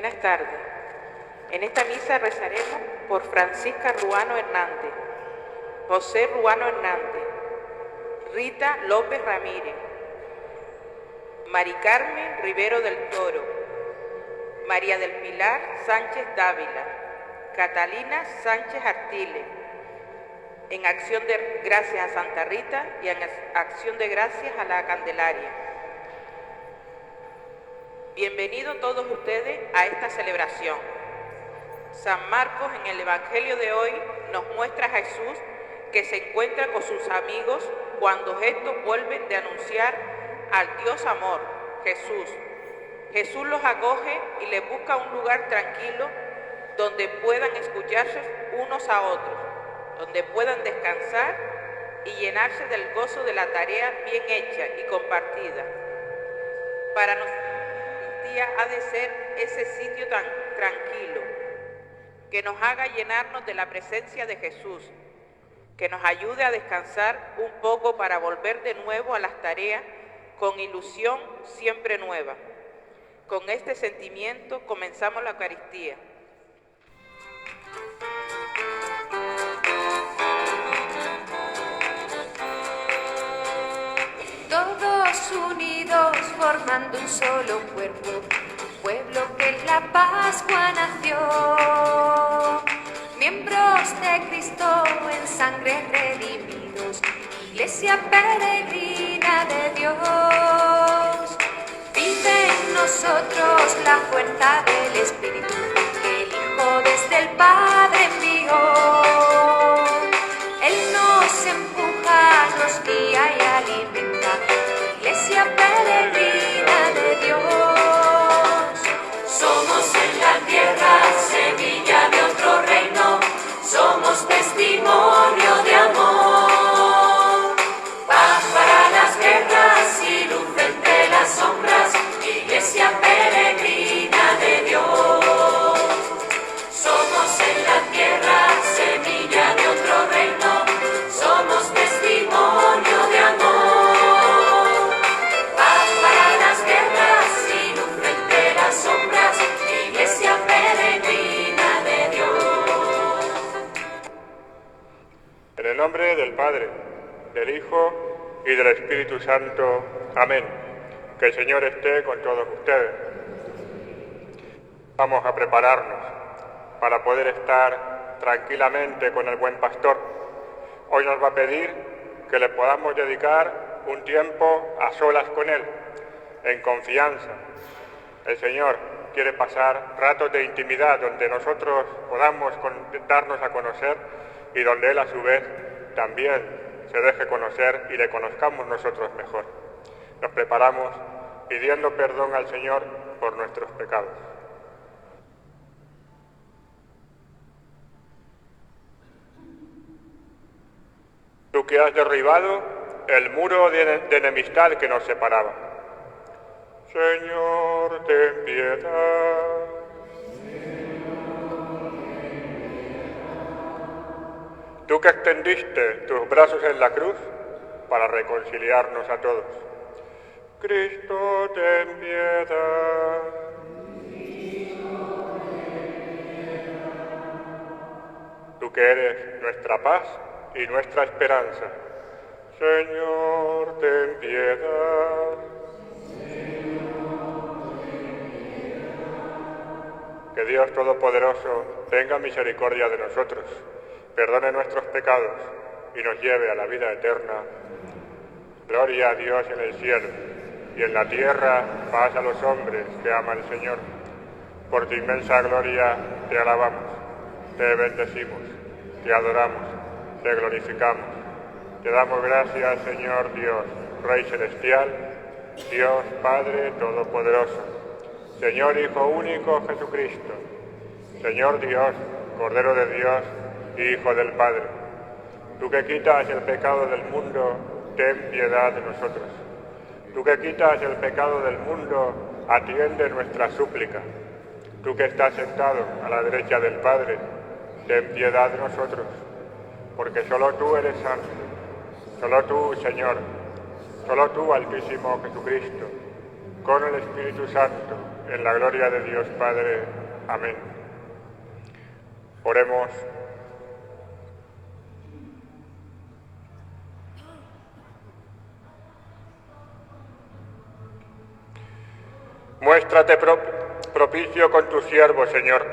Buenas tardes. En esta misa rezaremos por Francisca Ruano Hernández, José Ruano Hernández, Rita López Ramírez, Mari Carmen Rivero del Toro, María del Pilar Sánchez Dávila, Catalina Sánchez Artiles, en acción de gracias a Santa Rita y en acción de gracias a la Candelaria. Bienvenidos todos ustedes a esta celebración. San Marcos en el Evangelio de hoy nos muestra a Jesús que se encuentra con sus amigos cuando estos vuelven de anunciar al Dios amor, Jesús. Jesús los acoge y les busca un lugar tranquilo donde puedan escucharse unos a otros, donde puedan descansar y llenarse del gozo de la tarea bien hecha y compartida. Para nosotros ha de ser ese sitio tan tranquilo, que nos haga llenarnos de la presencia de Jesús, que nos ayude a descansar un poco para volver de nuevo a las tareas con ilusión siempre nueva. Con este sentimiento comenzamos la Eucaristía. Todos unidos formando un solo cuerpo, pueblo que en la Pascua nació. Miembros de Cristo en sangre redimidos, Iglesia peregrina de Dios. Vive en nosotros la fuerza del Espíritu, que el Hijo desde el Padre envió. Él nos empuja, nos guía y alimenta, Iglesia peregrina de Dios. Somos en la tierra semilla de otro reino, somos testimonio de amor. Paz para las guerras y luz entre las sombras, Iglesia peregrina de Dios. Somos en la tierra semilla de otro reino, somos testimonio de amor. Paz para las guerras y luz entre las sombras, Iglesia peregrina de Dios. En el nombre del Padre, del Hijo y del Espíritu Santo. Amén. Que el Señor esté con todos ustedes. Vamos a prepararnos para poder estar tranquilamente con el buen pastor. Hoy nos va a pedir que le podamos dedicar un tiempo a solas con él, en confianza. El Señor quiere pasar ratos de intimidad donde nosotros podamos darnos a conocer y donde Él a su vez también se deje conocer y le conozcamos nosotros mejor. Nos preparamos pidiendo perdón al Señor por nuestros pecados. Tú que has derribado el muro de enemistad que nos separaba. Señor, ten piedad. Tú que extendiste tus brazos en la cruz para reconciliarnos a todos. Cristo, ten piedad. Tú que eres nuestra paz y nuestra esperanza. Señor, ten piedad. Que Dios Todopoderoso tenga misericordia de nosotros, perdone nuestros pecados y nos lleve a la vida eterna. Gloria a Dios en el cielo y en la tierra paz a los hombres que ama el Señor. Por tu inmensa gloria te alabamos, te bendecimos, te adoramos, te glorificamos. Te damos gracias, Señor Dios, Rey Celestial, Dios Padre Todopoderoso, Señor Hijo único Jesucristo, Señor Dios, Cordero de Dios, Hijo del Padre. Tú que quitas el pecado del mundo, ten piedad de nosotros. Tú que quitas el pecado del mundo, atiende nuestra súplica. Tú que estás sentado a la derecha del Padre, ten piedad de nosotros, porque solo tú eres santo, solo tú, Señor, solo tú, Altísimo Jesucristo, con el Espíritu Santo en la gloria de Dios Padre. Amén. Oremos. Muéstrate propicio con tu siervo, Señor,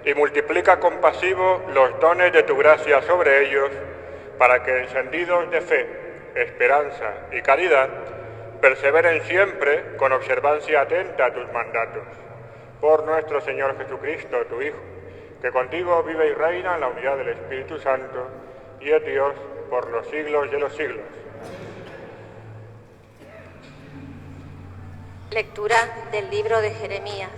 y multiplica compasivo los dones de tu gracia sobre ellos, para que, encendidos de fe, esperanza y caridad, perseveren siempre con observancia atenta a tus mandatos. Por nuestro Señor Jesucristo, tu Hijo, que contigo vive y reina en la unidad del Espíritu Santo, y es Dios por los siglos de los siglos. Lectura del libro de Jeremías.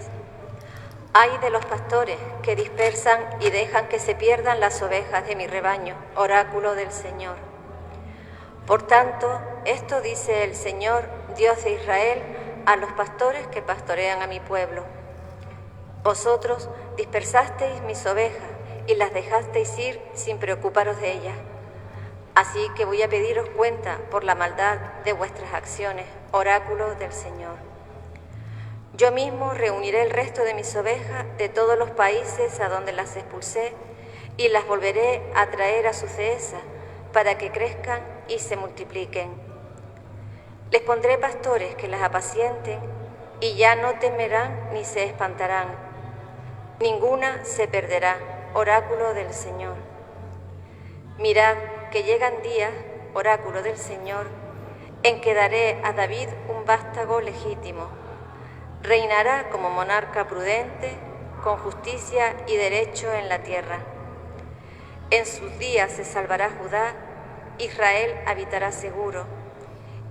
Ay de los pastores que dispersan y dejan que se pierdan las ovejas de mi rebaño, oráculo del Señor. Por tanto, esto dice el Señor, Dios de Israel, a los pastores que pastorean a mi pueblo. Vosotros dispersasteis mis ovejas y las dejasteis ir sin preocuparos de ellas. Así que voy a pediros cuenta por la maldad de vuestras acciones, oráculo del Señor. Yo mismo reuniré el resto de mis ovejas de todos los países a donde las expulsé y las volveré a traer a su dehesa para que crezcan y se multipliquen. Les pondré pastores que las apacienten y ya no temerán ni se espantarán. Ninguna se perderá, oráculo del Señor. Mirad que llegan días, oráculo del Señor, en que daré a David un vástago legítimo. Reinará como monarca prudente, con justicia y derecho en la tierra. En sus días se salvará Judá, Israel habitará seguro,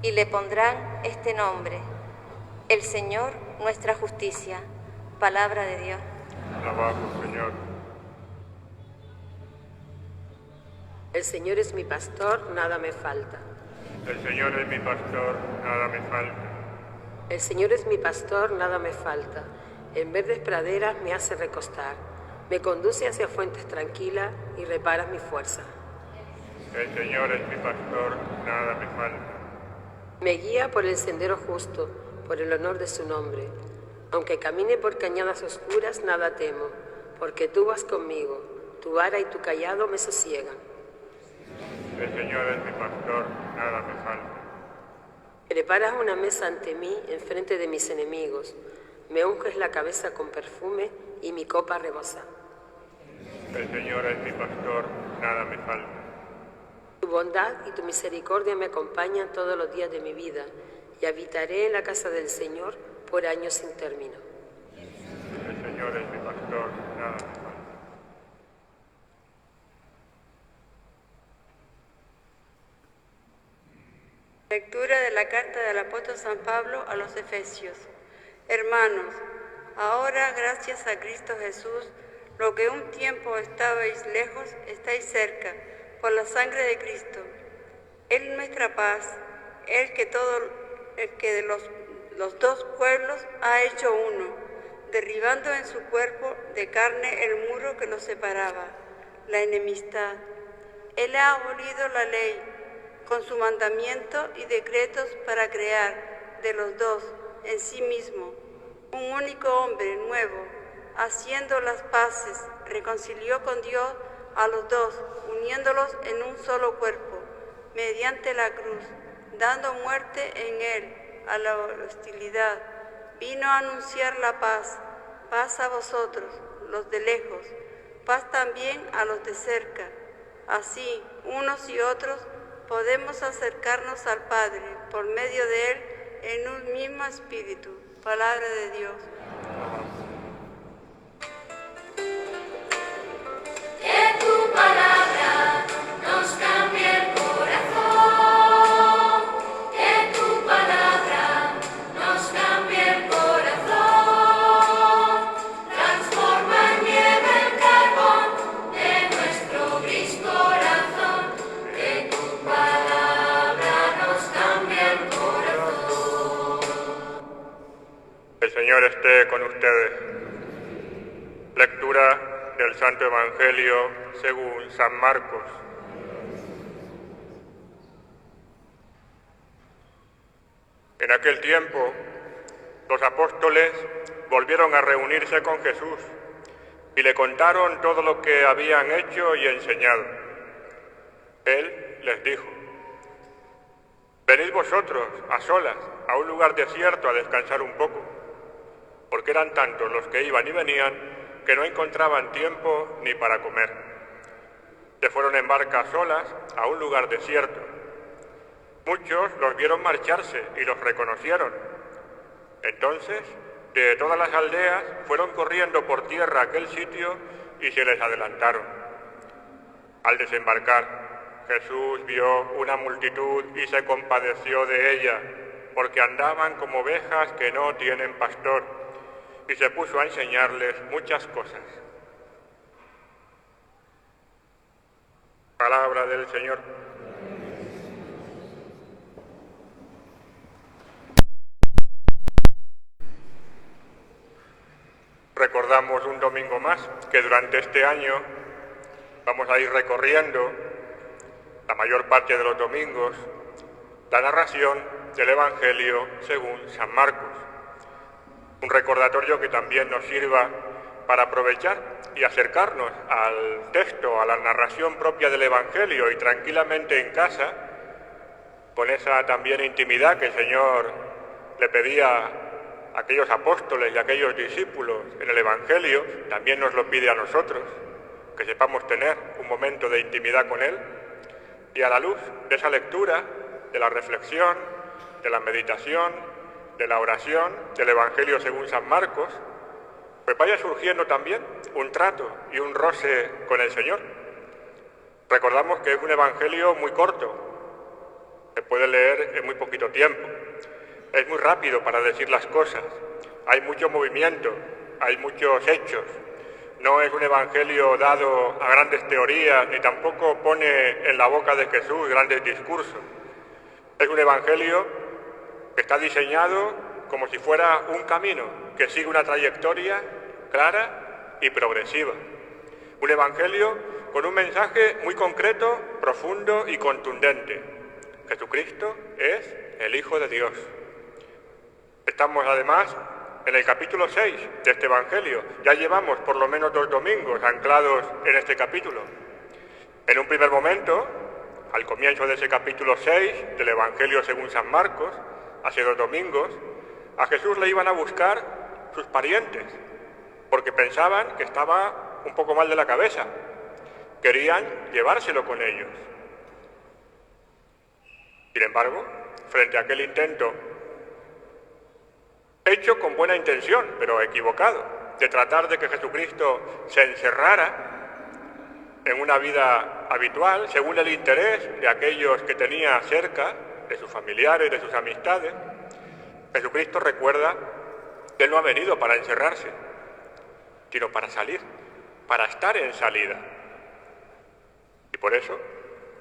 y le pondrán este nombre: el Señor nuestra justicia. Palabra de Dios. Alabamos, Señor. El Señor es mi pastor, nada me falta. El Señor es mi pastor, nada me falta. El Señor es mi pastor, nada me falta. En verdes praderas me hace recostar. Me conduce hacia fuentes tranquilas y repara mi fuerza. El Señor es mi pastor, nada me falta. Me guía por el sendero justo, por el honor de su nombre. Aunque camine por cañadas oscuras, nada temo, porque tú vas conmigo. Tu vara y tu cayado me sosiegan. El Señor es mi pastor, nada me falta. Preparas una mesa ante mí, enfrente de mis enemigos. Me unges la cabeza con perfume y mi copa rebosa. El Señor es mi pastor, nada me falta. Tu bondad y tu misericordia me acompañan todos los días de mi vida, y habitaré en la casa del Señor por años sin término. El Señor es mi pastor, nada me falta. Lectura de la carta del apóstol San Pablo a los Efesios. Hermanos, ahora gracias a Cristo Jesús, lo que un tiempo estabais lejos, estáis cerca, por la sangre de Cristo. Él es nuestra paz, el que de los dos pueblos ha hecho uno, derribando en su cuerpo de carne el muro que los separaba, la enemistad. Él ha abolido la ley con su mandamiento y decretos para crear de los dos en sí mismo un único hombre nuevo, haciendo las paces, reconcilió con Dios a los dos, uniéndolos en un solo cuerpo, mediante la cruz, dando muerte en él a la hostilidad. Vino a anunciar la paz, paz a vosotros, los de lejos, paz también a los de cerca. Así, unos y otros podemos acercarnos al Padre por medio de Él en un mismo espíritu. Palabra de Dios. Que tu palabra nos cambie el corazón. Que tu palabra nos cambie el corazón. Transforma en nieve el carbón de nuestro gris corazón. Que tu palabra nos cambie el corazón. El Señor esté con ustedes. Lectura del Santo Evangelio según San Marcos. En aquel tiempo, los apóstoles volvieron a reunirse con Jesús y le contaron todo lo que habían hecho y enseñado. Él les dijo: «Venid vosotros a solas a un lugar desierto a descansar un poco», porque eran tantos los que iban y venían que no encontraban tiempo ni para comer. Se fueron en barca solas a un lugar desierto. Muchos los vieron marcharse y los reconocieron. Entonces, de todas las aldeas fueron corriendo por tierra a aquel sitio y se les adelantaron. Al desembarcar, Jesús vio una multitud y se compadeció de ella, porque andaban como ovejas que no tienen pastor, y se puso a enseñarles muchas cosas. Palabra del Señor. Recordamos un domingo más que durante este año vamos a ir recorriendo la mayor parte de los domingos la narración del Evangelio según San Marcos. Un recordatorio que también nos sirva para aprovechar y acercarnos al texto, a la narración propia del Evangelio y tranquilamente en casa, con esa también intimidad que el Señor le pedía a aquellos apóstoles y a aquellos discípulos en el Evangelio, también nos lo pide a nosotros, que sepamos tener un momento de intimidad con Él, y a la luz de esa lectura, de la reflexión, de la meditación, de la oración, del Evangelio según San Marcos, pues vaya surgiendo también un trato y un roce con el Señor. Recordamos que es un Evangelio muy corto, se puede leer en muy poquito tiempo, es muy rápido para decir las cosas, hay mucho movimiento, hay muchos hechos. No es un Evangelio dado a grandes teorías, ni tampoco pone en la boca de Jesús grandes discursos. Es un Evangelio que está diseñado como si fuera un camino que sigue una trayectoria clara y progresiva. Un Evangelio con un mensaje muy concreto, profundo y contundente. Jesucristo es el Hijo de Dios. Estamos además en el capítulo 6 de este Evangelio. Ya llevamos por lo menos 2 domingos anclados en este capítulo. En un primer momento, al comienzo de ese capítulo 6 del Evangelio según San Marcos, hace 2 domingos, a Jesús le iban a buscar sus parientes, porque pensaban que estaba un poco mal de la cabeza. Querían llevárselo con ellos. Sin embargo, frente a aquel intento, hecho con buena intención, pero equivocado, de tratar de que Jesucristo se encerrara en una vida habitual, según el interés de aquellos que tenía cerca, de sus familiares, de sus amistades, Jesucristo recuerda que Él no ha venido para encerrarse, sino para salir, para estar en salida. Y por eso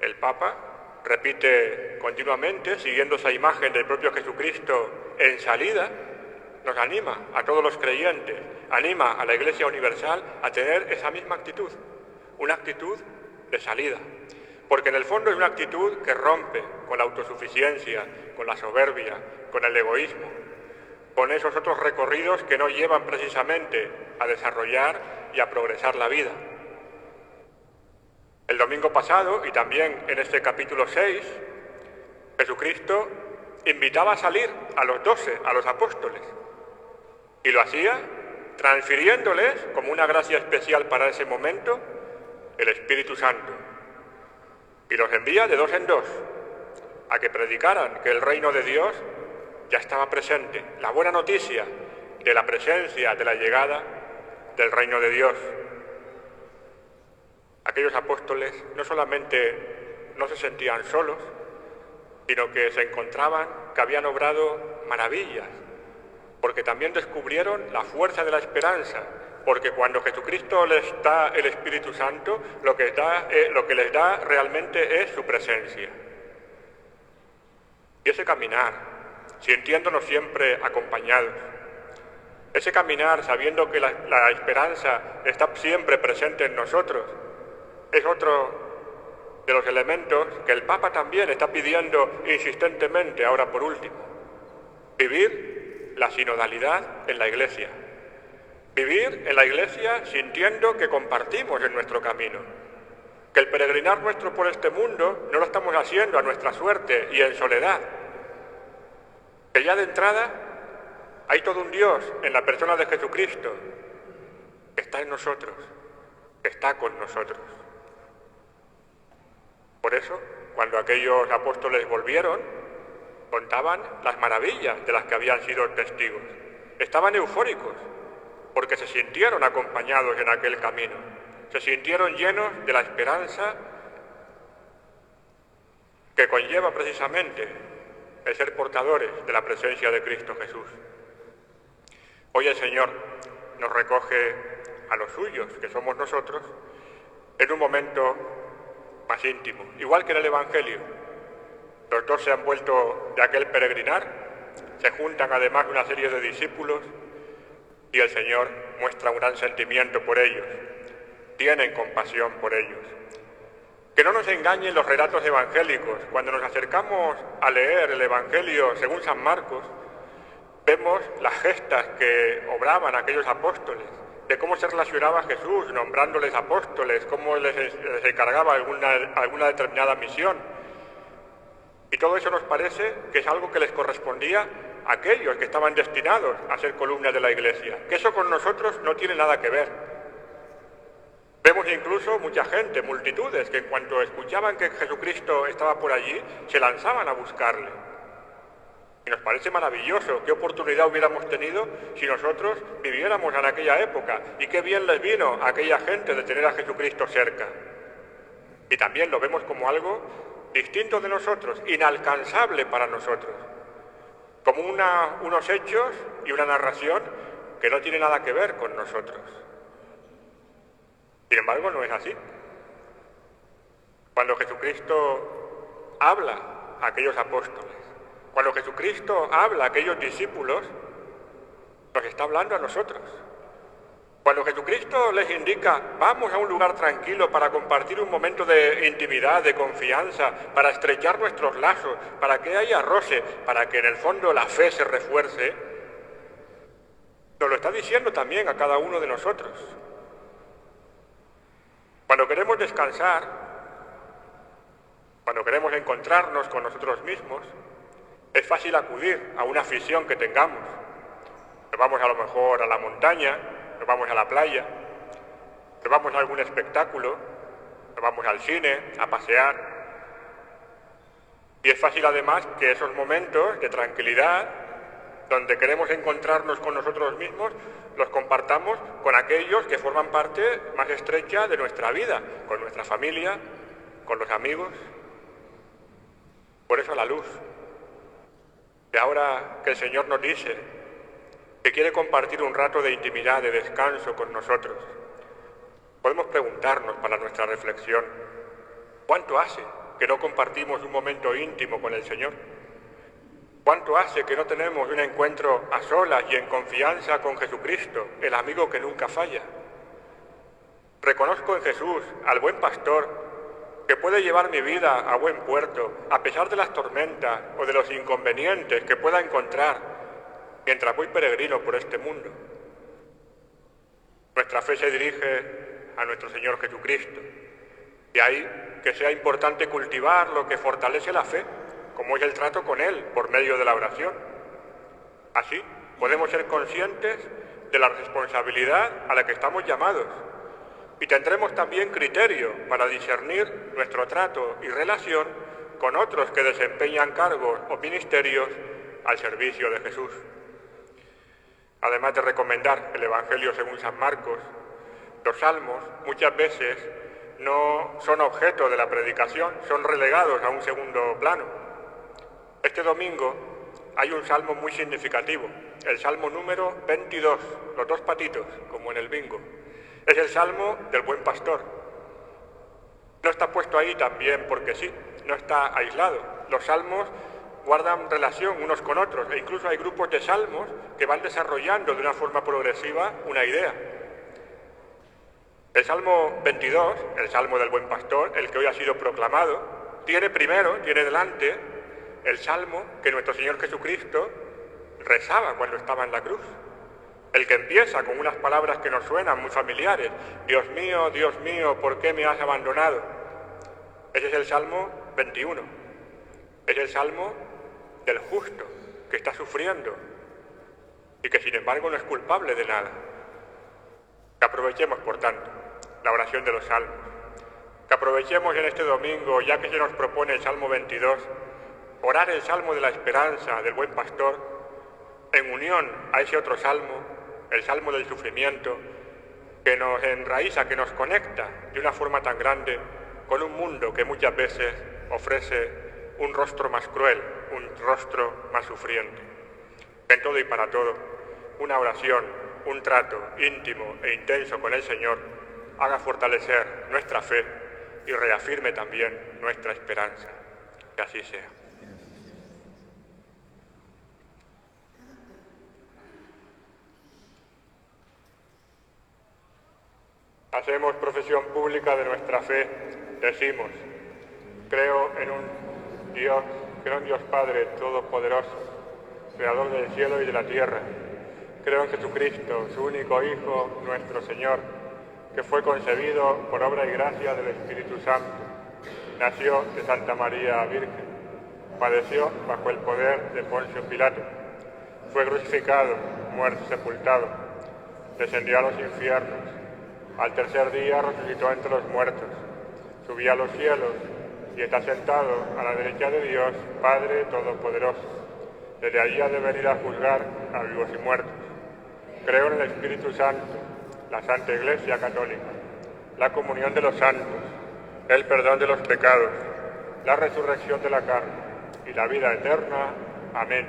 el Papa repite continuamente, siguiendo esa imagen del propio Jesucristo en salida, nos anima a todos los creyentes, anima a la Iglesia Universal a tener esa misma actitud, una actitud de salida, porque en el fondo es una actitud que rompe con la autosuficiencia, con la soberbia, con el egoísmo, con esos otros recorridos que no llevan precisamente a desarrollar y a progresar la vida. El domingo pasado, y también en este capítulo 6, Jesucristo invitaba a salir a los 12, a los apóstoles, y lo hacía transfiriéndoles, como una gracia especial para ese momento, el Espíritu Santo. Y los envía de 2 en 2 a que predicaran que el reino de Dios ya estaba presente, la buena noticia de la presencia, de la llegada del reino de Dios. Aquellos apóstoles no solamente no se sentían solos, sino que se encontraban que habían obrado maravillas, porque también descubrieron la fuerza de la esperanza, porque cuando Jesucristo les da el Espíritu Santo, lo que les da realmente es su presencia. Y ese caminar, sintiéndonos siempre acompañados, ese caminar sabiendo que la esperanza está siempre presente en nosotros, es otro de los elementos que el Papa también está pidiendo insistentemente, ahora por último. Vivir la sinodalidad en la Iglesia, Vivir en la Iglesia sintiendo que compartimos en nuestro camino, que el peregrinar nuestro por este mundo no lo estamos haciendo a nuestra suerte y en soledad, que ya de entrada hay todo un Dios en la persona de Jesucristo que está en nosotros, que está con nosotros. Por eso, cuando aquellos apóstoles volvieron, contaban las maravillas de las que habían sido testigos. Estaban eufóricos porque se sintieron acompañados en aquel camino, se sintieron llenos de la esperanza que conlleva precisamente el ser portadores de la presencia de Cristo Jesús. Hoy el Señor nos recoge a los suyos, que somos nosotros, en un momento más íntimo, igual que en el Evangelio. Los dos se han vuelto de aquel peregrinar, se juntan además una serie de discípulos y el Señor muestra un gran sentimiento por ellos, tienen compasión por ellos. Que no nos engañen los relatos evangélicos. Cuando nos acercamos a leer el Evangelio según San Marcos, vemos las gestas que obraban aquellos apóstoles, de cómo se relacionaba Jesús nombrándoles apóstoles, cómo les encargaba alguna determinada misión. Y todo eso nos parece que es algo que les correspondía a aquellos que estaban destinados a ser columnas de la Iglesia, que eso con nosotros no tiene nada que ver. Vemos incluso mucha gente, multitudes, que en cuanto escuchaban que Jesucristo estaba por allí, se lanzaban a buscarle. Y nos parece maravilloso, qué oportunidad hubiéramos tenido si nosotros viviéramos en aquella época, y qué bien les vino a aquella gente de tener a Jesucristo cerca. Y también lo vemos como algo distinto de nosotros, inalcanzable para nosotros, como unos hechos y una narración que no tiene nada que ver con nosotros. Sin embargo, no es así. Cuando Jesucristo habla a aquellos apóstoles, cuando Jesucristo habla a aquellos discípulos, nos está hablando a nosotros. Cuando Jesucristo les indica, vamos a un lugar tranquilo para compartir un momento de intimidad, de confianza, para estrechar nuestros lazos, para que haya roce, para que en el fondo la fe se refuerce, nos lo está diciendo también a cada uno de nosotros. Cuando queremos descansar, cuando queremos encontrarnos con nosotros mismos, es fácil acudir a una afición que tengamos. Nos vamos a lo mejor a la montaña, nos vamos a la playa, nos vamos a algún espectáculo, nos vamos al cine, a pasear. Y es fácil además que esos momentos de tranquilidad, donde queremos encontrarnos con nosotros mismos, los compartamos con aquellos que forman parte más estrecha de nuestra vida, con nuestra familia, con los amigos. Por eso la luz. Y ahora que el Señor nos dice que quiere compartir un rato de intimidad, de descanso con nosotros, podemos preguntarnos para nuestra reflexión, ¿cuánto hace que no compartimos un momento íntimo con el Señor? ¿Cuánto hace que no tenemos un encuentro a solas y en confianza con Jesucristo, el amigo que nunca falla? Reconozco en Jesús, al buen pastor, que puede llevar mi vida a buen puerto, a pesar de las tormentas o de los inconvenientes que pueda encontrar mientras voy peregrino por este mundo. Nuestra fe se dirige a nuestro Señor Jesucristo. De ahí que sea importante cultivar lo que fortalece la fe, como es el trato con Él por medio de la oración. Así podemos ser conscientes de la responsabilidad a la que estamos llamados y tendremos también criterio para discernir nuestro trato y relación con otros que desempeñan cargos o ministerios al servicio de Jesús. Además de recomendar el Evangelio según San Marcos, los salmos muchas veces no son objeto de la predicación, son relegados a un segundo plano. Este domingo hay un salmo muy significativo, el salmo número 22, los dos patitos, como en el bingo. Es el salmo del buen pastor. No está puesto ahí también porque sí, no está aislado. Los salmos guardan relación unos con otros e incluso hay grupos de salmos que van desarrollando de una forma progresiva una idea. El Salmo 22, el Salmo del Buen Pastor, el que hoy ha sido proclamado, tiene delante el Salmo que nuestro Señor Jesucristo rezaba cuando estaba en la cruz. el que empieza con unas palabras que nos suenan muy familiares. Dios mío, ¿por qué me has abandonado? Ese es el Salmo 21. Es el Salmo del justo, que está sufriendo y que sin embargo no es culpable de nada. Que aprovechemos, por tanto, la oración de los salmos. Que aprovechemos en este domingo, ya que se nos propone el Salmo 22, orar el Salmo de la esperanza del buen pastor en unión a ese otro salmo, el Salmo del sufrimiento, que nos enraiza, que nos conecta de una forma tan grande con un mundo que muchas veces ofrece un rostro más cruel, un rostro más sufriente. En todo y para todo, una oración, un trato íntimo e intenso con el Señor haga fortalecer nuestra fe y reafirme también nuestra esperanza. Que así sea. Hacemos profesión pública de nuestra fe, decimos: creo en un Dios Padre Todopoderoso, Creador del cielo y de la tierra. Creo en Jesucristo, su único Hijo, nuestro Señor, que fue concebido por obra y gracia del Espíritu Santo. Nació de Santa María Virgen, padeció bajo el poder de Poncio Pilato, fue crucificado, muerto y sepultado, descendió a los infiernos, al tercer día resucitó entre los muertos, subió a los cielos y está sentado a la derecha de Dios, Padre Todopoderoso. Desde allí ha de venir a juzgar a vivos y muertos. Creo en el Espíritu Santo, la Santa Iglesia Católica, la comunión de los santos, el perdón de los pecados, la resurrección de la carne y la vida eterna. Amén.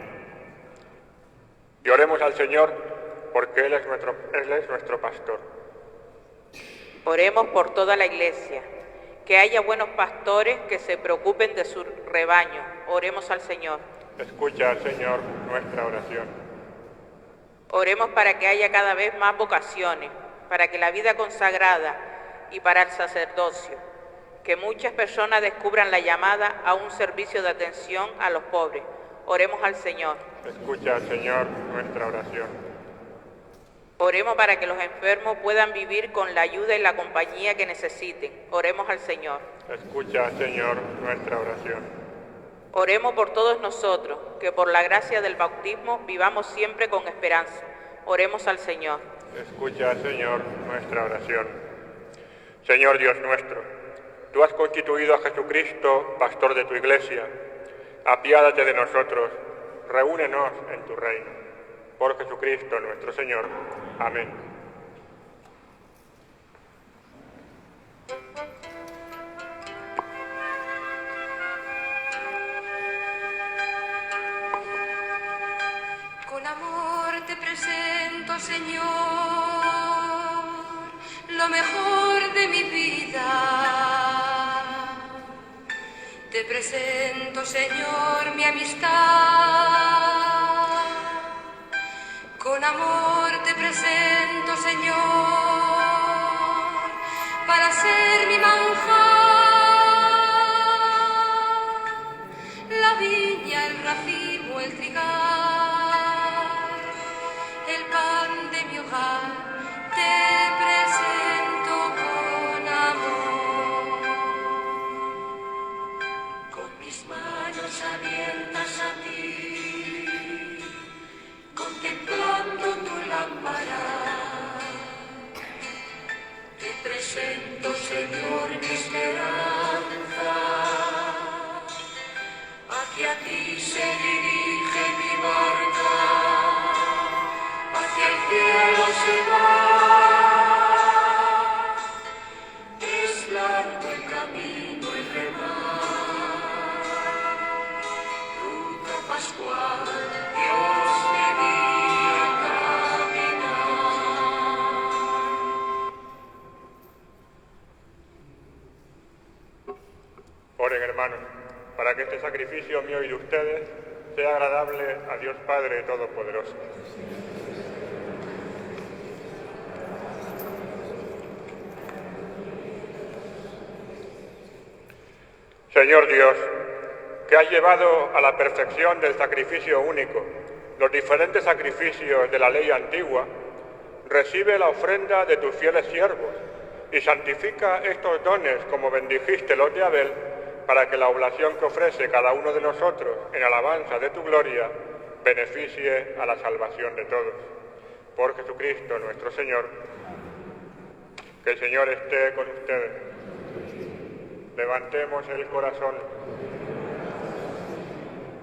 Y oremos al Señor, porque Él es nuestro pastor. Oremos por toda la Iglesia, que haya buenos pastores que se preocupen de su rebaño. Oremos al Señor. Escucha, Señor, nuestra oración. Oremos para que haya cada vez más vocaciones, para que la vida consagrada y para el sacerdocio, que muchas personas descubran la llamada a un servicio de atención a los pobres. Oremos al Señor. Escucha, Señor, nuestra oración. Oremos para que los enfermos puedan vivir con la ayuda y la compañía que necesiten. Oremos al Señor. Escucha, Señor, nuestra oración. Oremos por todos nosotros, que por la gracia del bautismo vivamos siempre con esperanza. Oremos al Señor. Escucha, Señor, nuestra oración. Señor Dios nuestro, tú has constituido a Jesucristo, pastor de tu Iglesia. Apiádate de nosotros, reúnenos en tu reino. Por Jesucristo nuestro Señor. Amén. Con amor te presento, Señor, lo mejor de mi vida. Te presento, Señor, mi amistad. Con amor te presento, Señor, para ser mi manjar, la viña, el racimo, el trigal, el pan de mi hogar, te presento con amor. Con mis manos abiertas a ti, contemplando tu lámpara, te presento, Señor, mi esperanza. Hacia ti se dirige mi barca, hacia el cielo se va. Es largo el camino el remar, ruta pascual, Dios me guía a caminar. Oren, hermanos, para que este sacrificio mío y de ustedes sea agradable a Dios Padre Todopoderoso. Señor Dios, que has llevado a la perfección del sacrificio único los diferentes sacrificios de la ley antigua, recibe la ofrenda de tus fieles siervos y santifica estos dones como bendijiste los de Abel, para que la oblación que ofrece cada uno de nosotros en alabanza de tu gloria beneficie a la salvación de todos. Por Jesucristo nuestro Señor. Que el Señor esté con ustedes. Levantemos el corazón.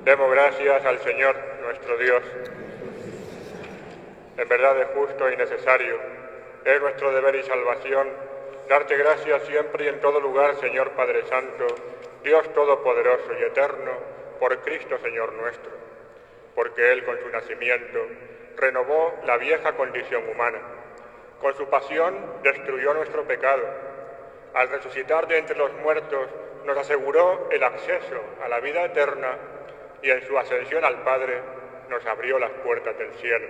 Demos gracias al Señor nuestro Dios. En verdad es justo y necesario, es nuestro deber y salvación, darte gracias siempre y en todo lugar, Señor Padre Santo, Dios Todopoderoso y Eterno, por Cristo Señor nuestro, porque Él con su nacimiento renovó la vieja condición humana, con su pasión destruyó nuestro pecado, al resucitar de entre los muertos nos aseguró el acceso a la vida eterna y en su ascensión al Padre nos abrió las puertas del cielo.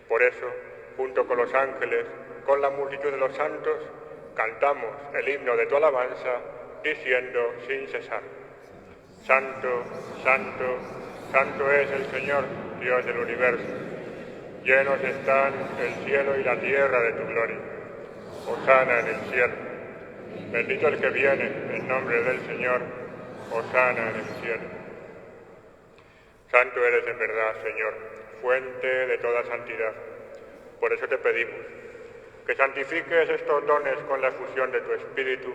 Por eso, junto con los ángeles, con la multitud de los santos, cantamos el himno de tu alabanza, diciendo sin cesar: Santo, Santo, Santo es el Señor, Dios del universo. Llenos están el cielo y la tierra de tu gloria. Hosana en el cielo. Bendito el que viene en nombre del Señor. Hosana en el cielo. Santo eres en verdad, Señor, fuente de toda santidad. Por eso te pedimos que santifiques estos dones con la efusión de tu Espíritu,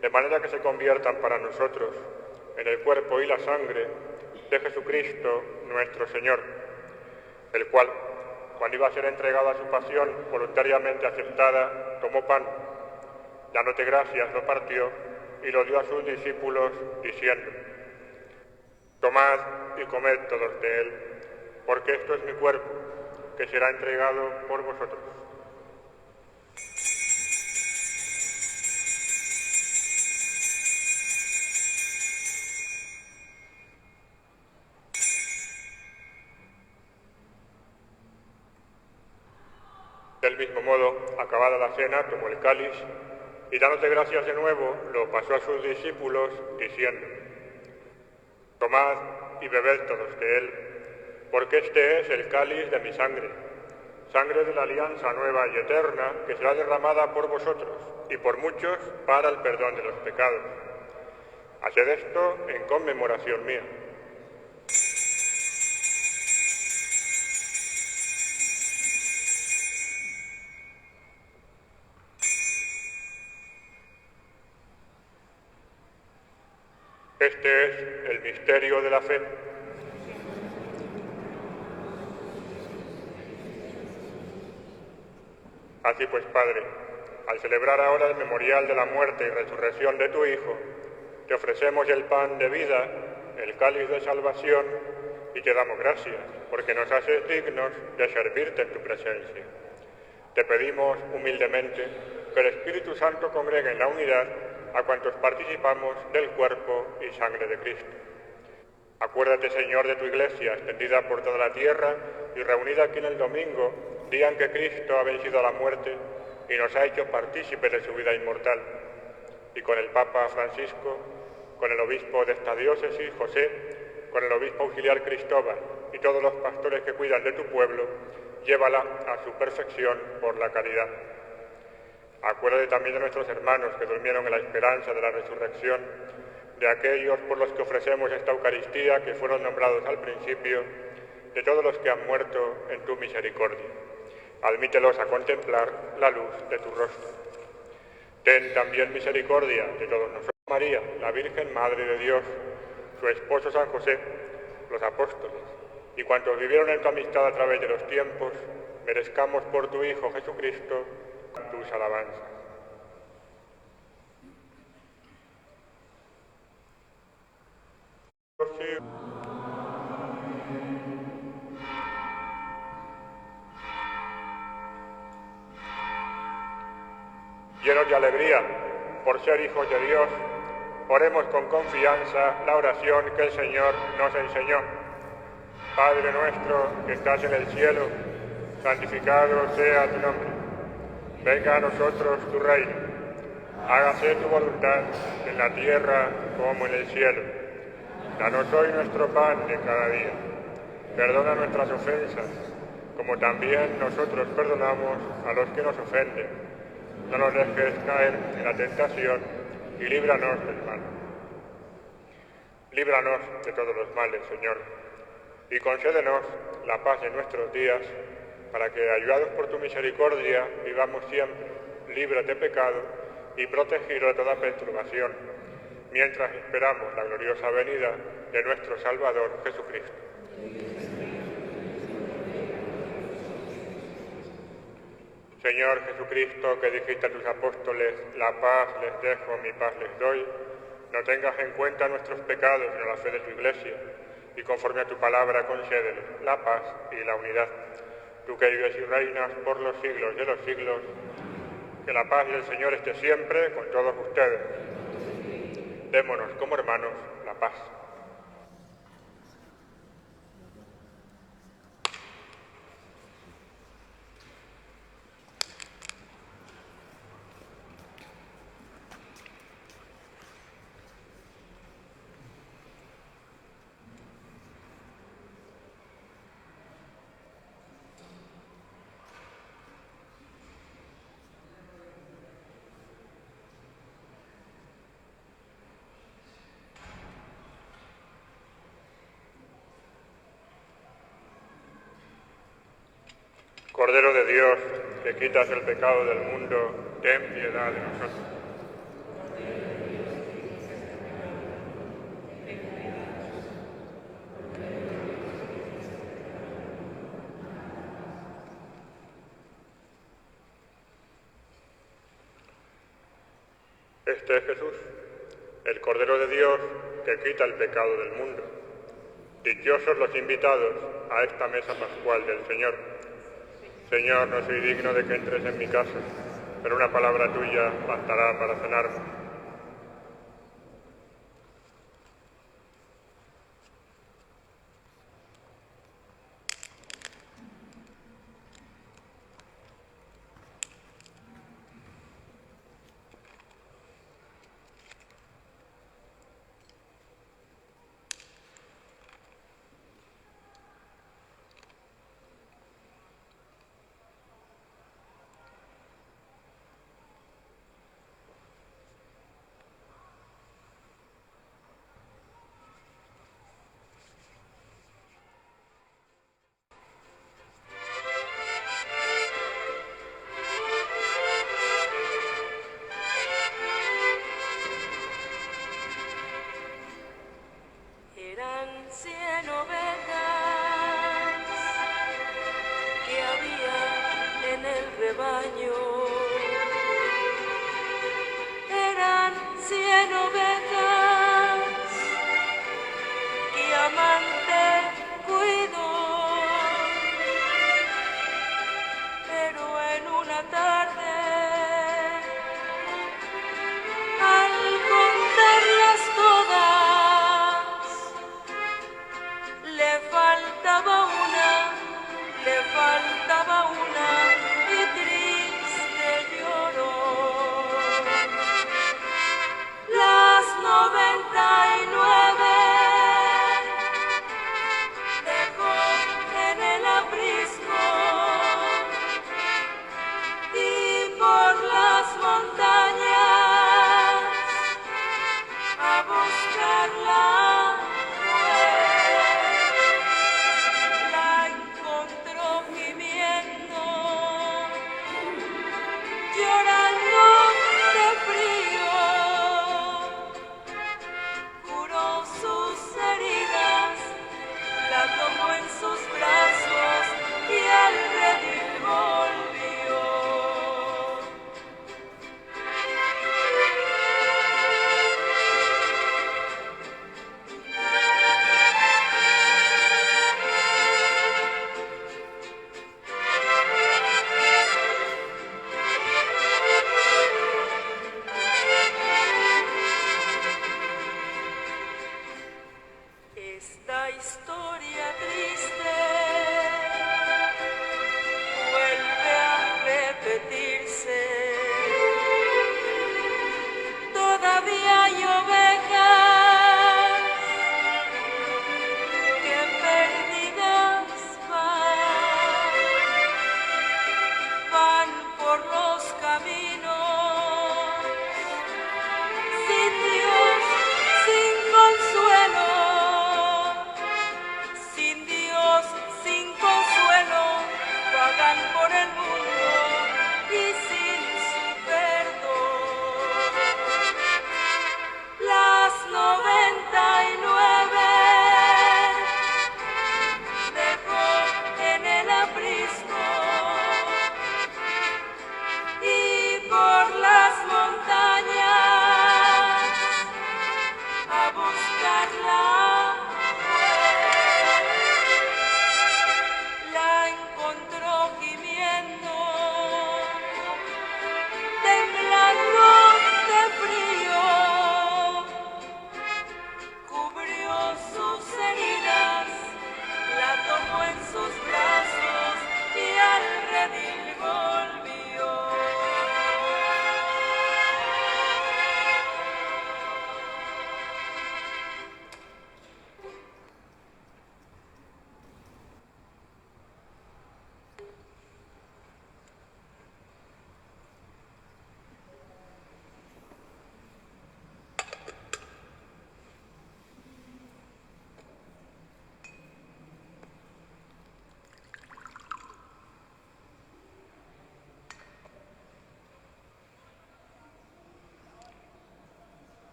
de manera que se conviertan para nosotros en el cuerpo y la sangre de Jesucristo nuestro Señor, el cual, cuando iba a ser entregado a su pasión voluntariamente aceptada, tomó pan, dándote gracias, lo partió y lo dio a sus discípulos, diciendo: Tomad y comed todos de él, porque esto es mi cuerpo, que será entregado por vosotros. Del mismo modo, acabada la cena, tomó el cáliz y dándote gracias de nuevo, lo pasó a sus discípulos, diciendo: Tomad y bebed todos de él, porque este es el cáliz de mi sangre, sangre de la alianza nueva y eterna, que será derramada por vosotros y por muchos para el perdón de los pecados. Haced esto en conmemoración mía. Este es el misterio de la fe. Así pues, Padre, al celebrar ahora el memorial de la muerte y resurrección de tu Hijo, te ofrecemos el pan de vida, el cáliz de salvación, y te damos gracias, porque nos haces dignos de servirte en tu presencia. Te pedimos humildemente que el Espíritu Santo congregue en la unidad a cuantos participamos del cuerpo y sangre de Cristo. Acuérdate, Señor, de tu Iglesia, extendida por toda la tierra y reunida aquí en el domingo, día en que Cristo ha vencido a la muerte y nos ha hecho partícipes de su vida inmortal. Y con el Papa Francisco, con el obispo de esta diócesis, José, con el obispo auxiliar Cristóbal y todos los pastores que cuidan de tu pueblo, llévala a su perfección por la caridad. Acuérdate también de nuestros hermanos que durmieron en la esperanza de la resurrección, de aquellos por los que ofrecemos esta Eucaristía que fueron nombrados al principio, de todos los que han muerto en tu misericordia. Admítelos a contemplar la luz de tu rostro. Ten también misericordia de todos nosotros. María, la Virgen Madre de Dios, su esposo San José, los apóstoles, y cuantos vivieron en tu amistad a través de los tiempos, merezcamos por tu Hijo Jesucristo tus alabanzas. Llenos de alegría por ser hijos de Dios, oremos con confianza la oración que el Señor nos enseñó. Padre nuestro que estás en el cielo, santificado sea tu nombre. Venga a nosotros tu reino. Hágase tu voluntad en la tierra como en el cielo. Danos hoy nuestro pan de cada día. Perdona nuestras ofensas, como también nosotros perdonamos a los que nos ofenden. No nos dejes caer en la tentación y líbranos del mal. Líbranos de todos los males, Señor, y concédenos la paz en nuestros días, para que, ayudados por tu misericordia, vivamos siempre libres de pecado y protegidos de toda perturbación, mientras esperamos la gloriosa venida de nuestro Salvador Jesucristo. Señor Jesucristo, que dijiste a tus apóstoles, la paz les dejo, mi paz les doy, no tengas en cuenta nuestros pecados, sino la fe de tu Iglesia, y conforme a tu palabra concédeles la paz y la unidad. Tú que vives y reinas por los siglos de los siglos, que la paz del Señor esté siempre con todos ustedes. Démonos como hermanos la paz. Cordero de Dios, que quitas el pecado del mundo, ten piedad de nosotros. Este es Jesús, el Cordero de Dios, que quita el pecado del mundo. Dichosos los invitados a esta mesa pascual del Señor. Señor, no soy digno de que entres en mi casa, pero una palabra tuya bastará para sanarme. Eran 100 ovejas que amante cuidó, pero en una tarde, al contarlas todas, le faltaba una y triste lloró. La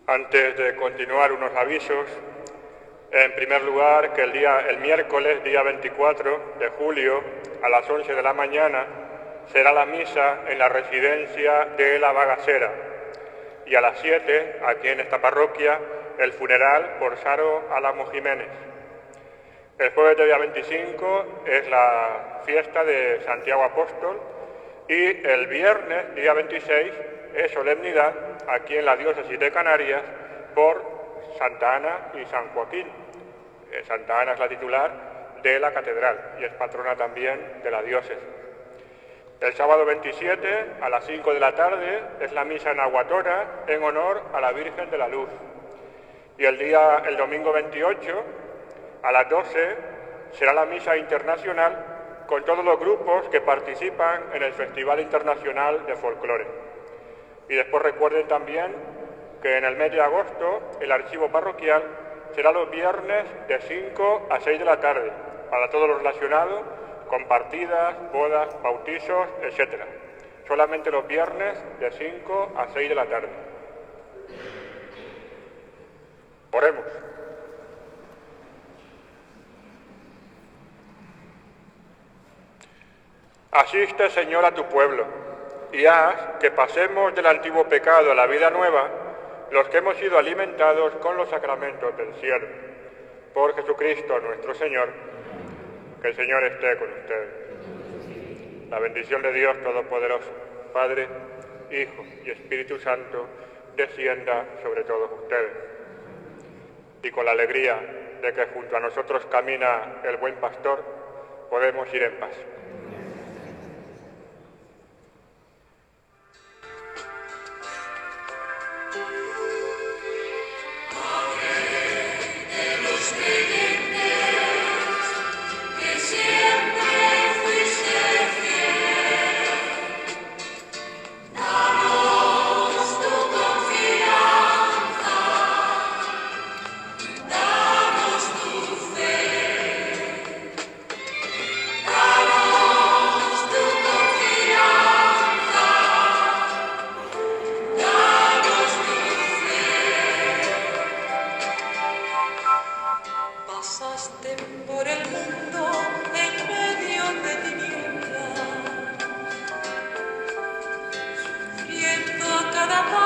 Antes de continuar, unos avisos. En primer lugar, que el miércoles, día 24 de julio, a las 11 de la mañana, será la misa en la residencia de La Bagasera. Y a las 7, aquí en esta parroquia, el funeral por Saro Álamo Jiménez. El jueves día 25 es la fiesta de Santiago Apóstol y el viernes, día 26, es solemnidad aquí en la diócesis de Canarias por Santa Ana y San Joaquín. Santa Ana es la titular de la catedral y es patrona también de la diócesis. El sábado 27 a las 5 de la tarde es la misa en Aguatora en honor a la Virgen de la Luz. Y el domingo 28 a las 12 será la misa internacional con todos los grupos que participan en el Festival Internacional de Folclore. Y después recuerden también que en el mes de agosto el archivo parroquial será los viernes de 5 a 6 de la tarde para todo lo relacionado con partidas, bodas, bautizos, etc. Solamente los viernes de 5 a 6 de la tarde. Oremos. Asiste, Señor, a tu pueblo y haz que pasemos del antiguo pecado a la vida nueva los que hemos sido alimentados con los sacramentos del cielo. Por Jesucristo nuestro Señor, que el Señor esté con ustedes. La bendición de Dios Todopoderoso, Padre, Hijo y Espíritu Santo, descienda sobre todos ustedes. Y con la alegría de que junto a nosotros camina el buen pastor, podemos ir en paz. Pasaste por el mundo en medio de tinieblas, sufriendo a cada paso